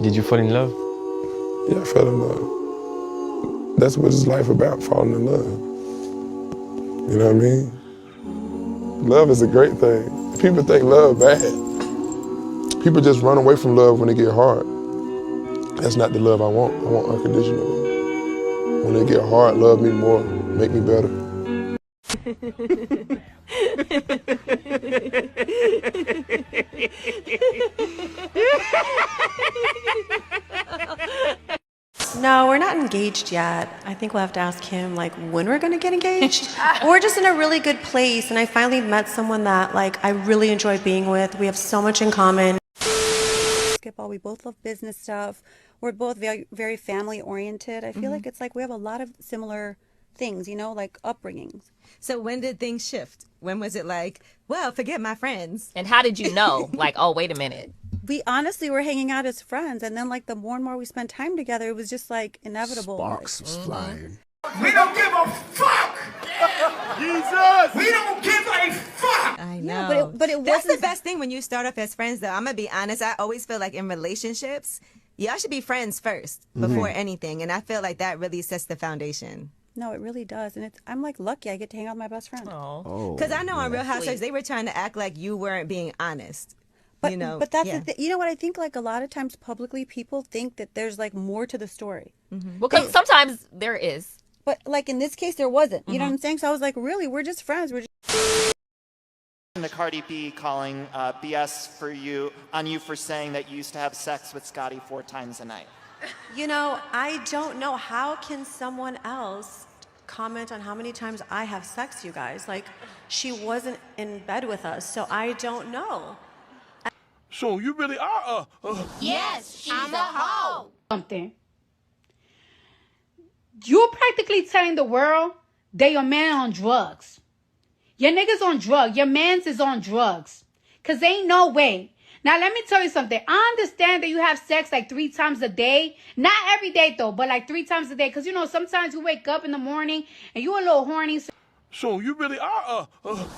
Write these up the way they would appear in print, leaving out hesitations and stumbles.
Did you fall in love? Yeah, I fell in love. That's what it's life about, falling in love. You know what I mean? Love is a great thing. People think love bad. People just run away from love when it get hard. That's not the love I want. I want unconditional love. When it get hard, love me more, make me better. No, we're not engaged yet. I think we'll have to ask him like when we're gonna get engaged. We're just in a really good place, and I finally met someone that like I really enjoy being with. We have so much in common. Basketball, we both love business stuff. We're both very, very family oriented. I feel like it's like we have a lot of similar things, you know, like upbringings. So when did things shift? When was it like, well, forget my friends? And how did you know? Like, oh, wait a minute. We honestly were hanging out as friends, and then like the more and more we spent time together, it was just like inevitable. Sparks was flying. We don't give a fuck! Jesus! We don't give a fuck! I know. Yeah, but it That's wasn't the best thing when you start off as friends, though. I'm going to be honest. I always feel like in relationships, y'all should be friends first before anything. And I feel like that really sets the foundation. No, it really does, and I'm like lucky I get to hang out with my best friend. Oh, Because I know on Real Housewives, they were trying to act like you weren't being honest. But you know, but that's yeah. you know what I think, like a lot of times publicly people think that there's like more to the story. Well, sometimes there is. But like in this case there wasn't. You know what I'm saying? So I was like, really, we're just friends. We're just The Cardi B calling BS on you for saying that you used to have sex with Scotty 4 times a night. You know, I don't know how can someone else comment on how many times I have sex, you guys. Like, she wasn't in bed with us, so I don't know. So you really are Yes, she's a hoe. Something. You're practically telling the world that your man on drugs. Your nigga's on drugs. Your man's is on drugs. Because ain't no way. Now, let me tell you something. I understand that you have sex like 3 times a day. Not every day, though, but like 3 times a day. Because, you know, sometimes you wake up in the morning and you a little horny. So you really are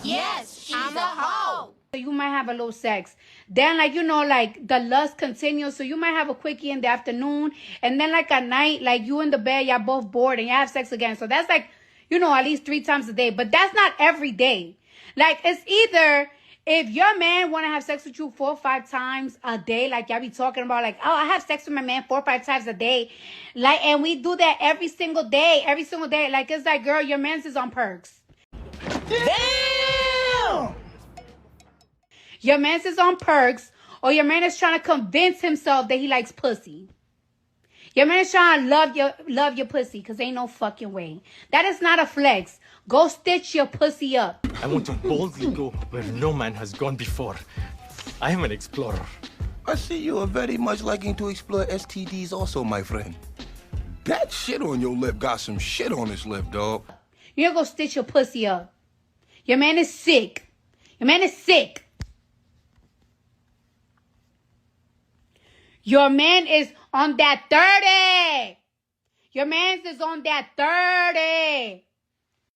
Yes, she's a hoe. So you might have a little sex. Then, like, you know, like, the lust continues. So you might have a quickie in the afternoon. And then, like, at night, like, you in the bed, y'all both bored and you have sex again. So that's, like, you know, at least 3 times a day. But that's not every day. Like, it's either if your man want to have sex with you 4 or 5 times a day, like, y'all be talking about, like, oh, I have sex with my man 4 or 5 times a day. Like, and we do that every single day. Like, it's like, girl, your man's is on perks. Damn! Your man's is on perks, or your man is trying to convince himself that he likes pussy. Your man is trying to love your pussy, because ain't no fucking way. That is not a flex. Go stitch your pussy up. I want to boldly go where no man has gone before. I am an explorer. I see you are very much liking to explore STDs also, my friend. That shit on your lip got some shit on his lip, dog. You gotta go stitch your pussy up. Your man is sick. Your man is sick. Your man is on that 30. Your man is on that 30.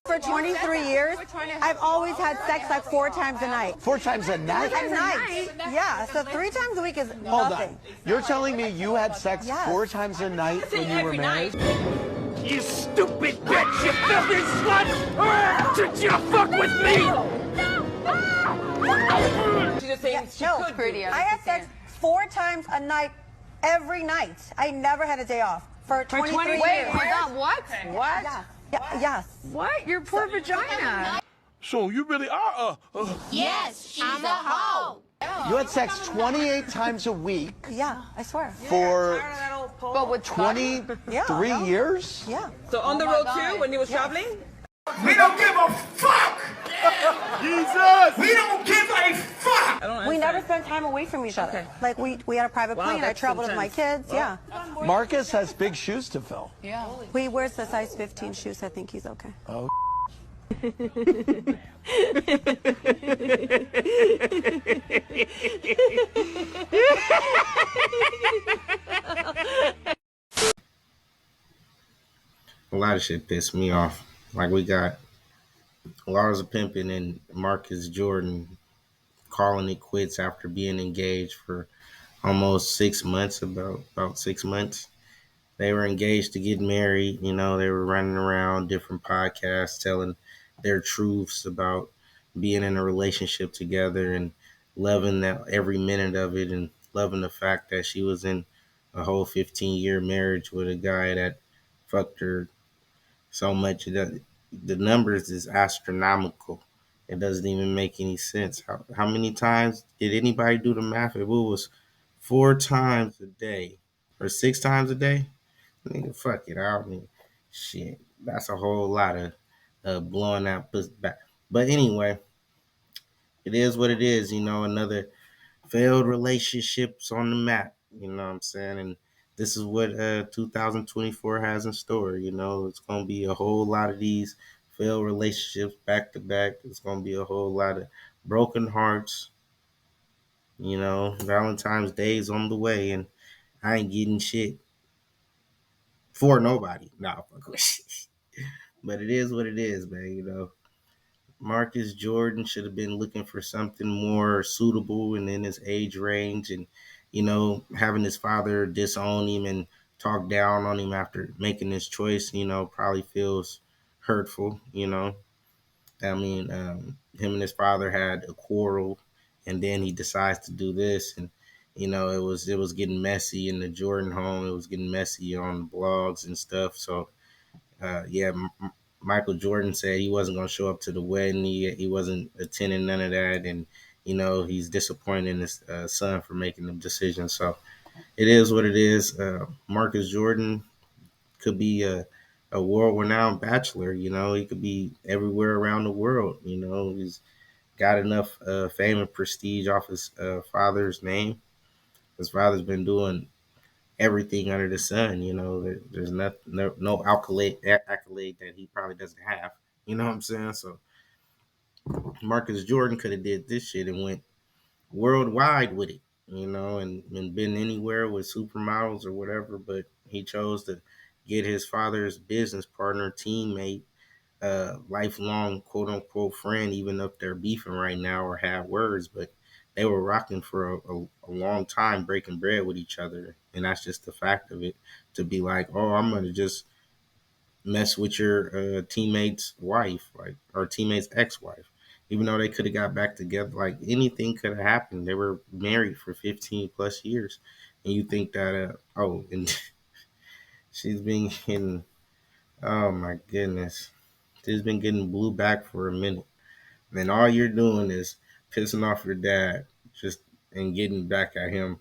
for 23 years, I've always had sex like 4 times a night. 4 times a night? A night. Yeah, so 3 times a week is Hold nothing. on. You're telling me you had sex 4 times a night when you were married? You stupid bitch, you filthy slut! Did you fuck with me? She's just saying she could pretty. I had sex 4 times a night, every night. I never had a day off for 23 years. Wait, hold on, what? What? Yeah, yes. What? Your poor vagina. So you really are Yes, she's a hoe. You had sex 28 times a week Yeah, I swear. for But with 23 years? Yeah. So on the road too, when he was traveling? We don't give a fuck! Jesus! We don't give a fuck! We never spent time away from each other. Like we had a private plane. I traveled with my kids. Yeah. Marcus has big shoes to fill. Yeah. He wears the size 15 shoes. I think he's okay. Oh. A lot of shit pissed me off. Like we got Larsa Pippen and Marcus Jordan calling it quits after being engaged for almost 6 months, about 6 months. They were engaged to get married. They were running around different podcasts telling their truths about being in a relationship together and loving that every minute of it and loving the fact that she was in a whole 15-year marriage with a guy that fucked her so much that the numbers is astronomical. It doesn't even make any sense. How many times did anybody do the math? If it was 4 times a day or 6 times a day, nigga, fuck it. I mean, shit, that's a whole lot of blowing that pussy back. But anyway, it is what it is. Another failed relationships on the map. You know what I'm saying? And this is what 2024 has in store. It's gonna be a whole lot of these failed relationships back to back. It's gonna be a whole lot of broken hearts. Valentine's Day is on the way, and I ain't getting shit for nobody. Nah, fuck with shit. But it is what it is, man. Marcus Jordan should have been looking for something more suitable and in his age range, and having his father disown him and talk down on him after making this choice, probably feels hurtful. I mean, him and his father had a quarrel, and then he decides to do this, and it was getting messy in the Jordan home. It was getting messy on blogs and stuff. So yeah, Michael Jordan said he wasn't going to show up to the wedding. He wasn't attending none of that, and he's disappointed in his son for making the decision. So it is what it is. Marcus Jordan could be a world-renowned bachelor. He could be everywhere around the world. He's got enough fame and prestige off his father's name. His father's been doing everything under the sun. There's no accolade that he probably doesn't have. You know what I'm saying? So Marcus Jordan could have did this shit and went worldwide with it, and been anywhere with supermodels or whatever. But he chose to get his father's business partner, teammate, lifelong quote unquote friend, even if they're beefing right now or have words, but they were rocking for a long time, breaking bread with each other. And that's just the fact of it. To be like, oh, I'm going to just mess with your teammate's wife, like, or teammate's ex-wife, even though they could have got back together. Like, anything could have happened. They were married for 15 plus years. And you think that, oh, and she's been getting, oh my goodness, she's been getting blew back for a minute. And all you're doing is pissing off your dad, just and getting back at him.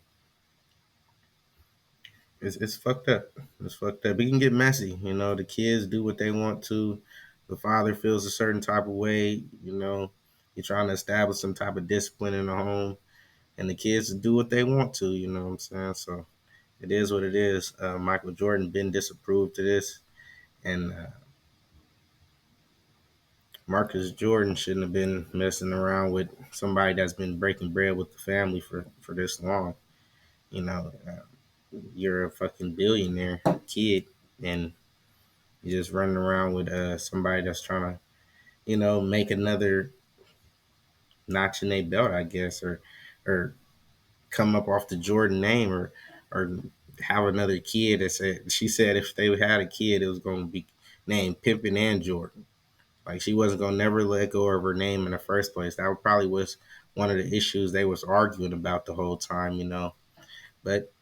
It's fucked up. It's fucked up. It can get messy. The kids do what they want to. The father feels a certain type of way. You're trying to establish some type of discipline in the home, and the kids do what they want to. You know what I'm saying? So it is what it is. Michael Jordan been disapproved to this, and Marcus Jordan shouldn't have been messing around with somebody that's been breaking bread with the family for this long. You know, uh, you're a fucking billionaire kid, and you're just running around with somebody that's trying to, make another notch in their belt, I guess, or come up off the Jordan name, or have another kid. She said if they had a kid, it was going to be named Pippen and Jordan. Like, she wasn't gonna never let go of her name in the first place. That probably was one of the issues they was arguing about the whole time. But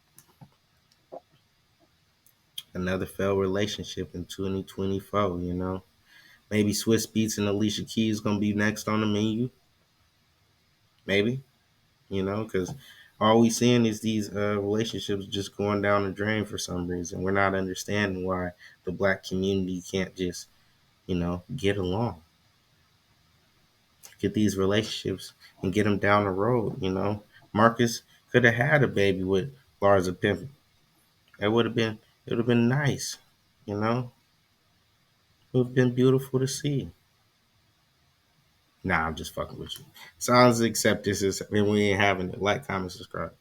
another failed relationship in 2024. Maybe Swiss Beats and Alicia Keys gonna be next on the menu. Maybe, because all we seeing is these relationships just going down the drain for some reason. We're not understanding why the black community can't just, get along, get these relationships and get them down the road. Marcus could have had a baby with Larsa Pippen. It would have been nice. It would have been beautiful to see. Nah, I'm just fucking with you. Sounds accept this is when we ain't having it. Like, comment, subscribe.